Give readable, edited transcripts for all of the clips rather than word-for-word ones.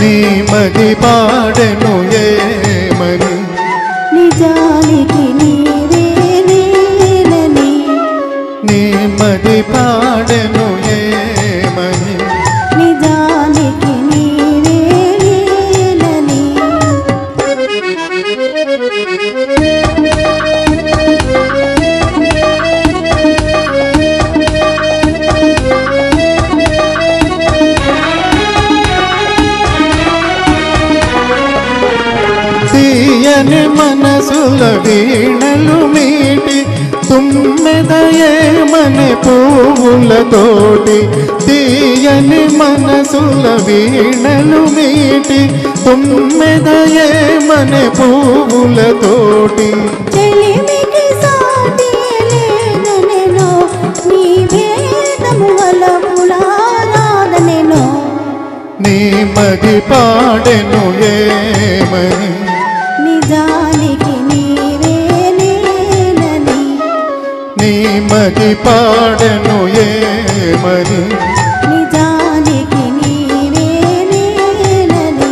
నీ మది పాడెను ఏమని నిజానికి నీవే నేనని నీ మది పాడెను ఏమని నిజానికి నీవే నేనని తీయని మనసుల వీణలు మీటి తుమ్మెదయేమని పువ్వులతోటి తీయని మనసుల వీణలు మీటి తుమ్మెదయేమని పువ్వులతోటి చెలిమికి సాటి లేదనెనో నీ భేదము వలపులారాధనెనో నీ మది పాడెను ఏమని నిజానికి నీవే నేనని నీ మది పాడెను ఏమని నిజానికి నీవే నేనని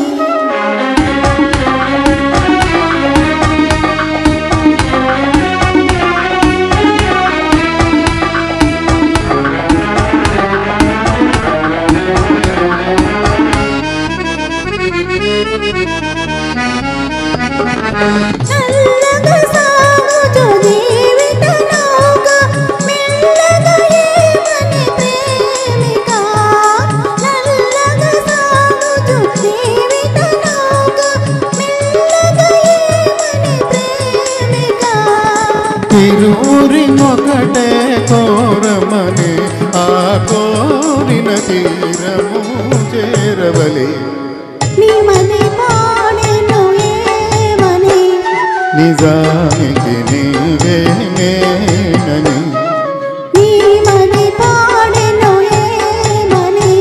చల్లగా సాగుతూ జీవిత నౌక మెల్లగా ఏమని ప్రేమిక చల్లగా సాగుతూ జీవిత నౌక మెల్లగా ఏమని ప్రేమిక తిరువురినొకటే కోరమని ఆ కోరిన తీరము చేరవలే నీ మది పాడెను ఏమని నిజానికి నీవే నేనని నీ మది పాడెను ఏమని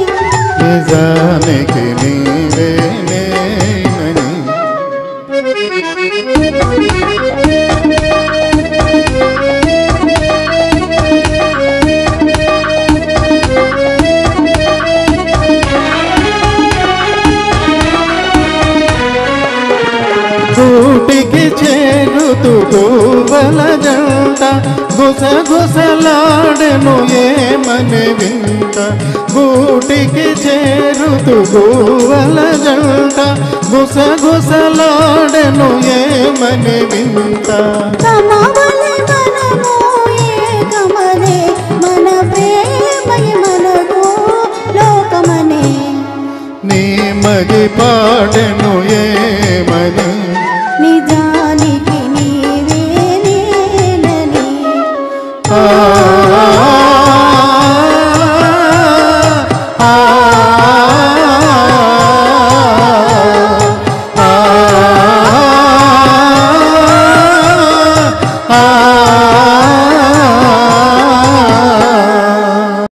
నిజానికి నీవే నేనని గూటికి చేరుతూ గోవల జంట గుసగుసలాడెను ఏమని వింత గూటికి చేరుతూ గోవల జంట గుసగుసలాడెను ఏమని వింత తమవలె మనము ఏకమనే మన ప్రేమయ మనకు లోకమనే నీ మది పాడెను ఏమని నిజానికి నీవే నేనని ఆ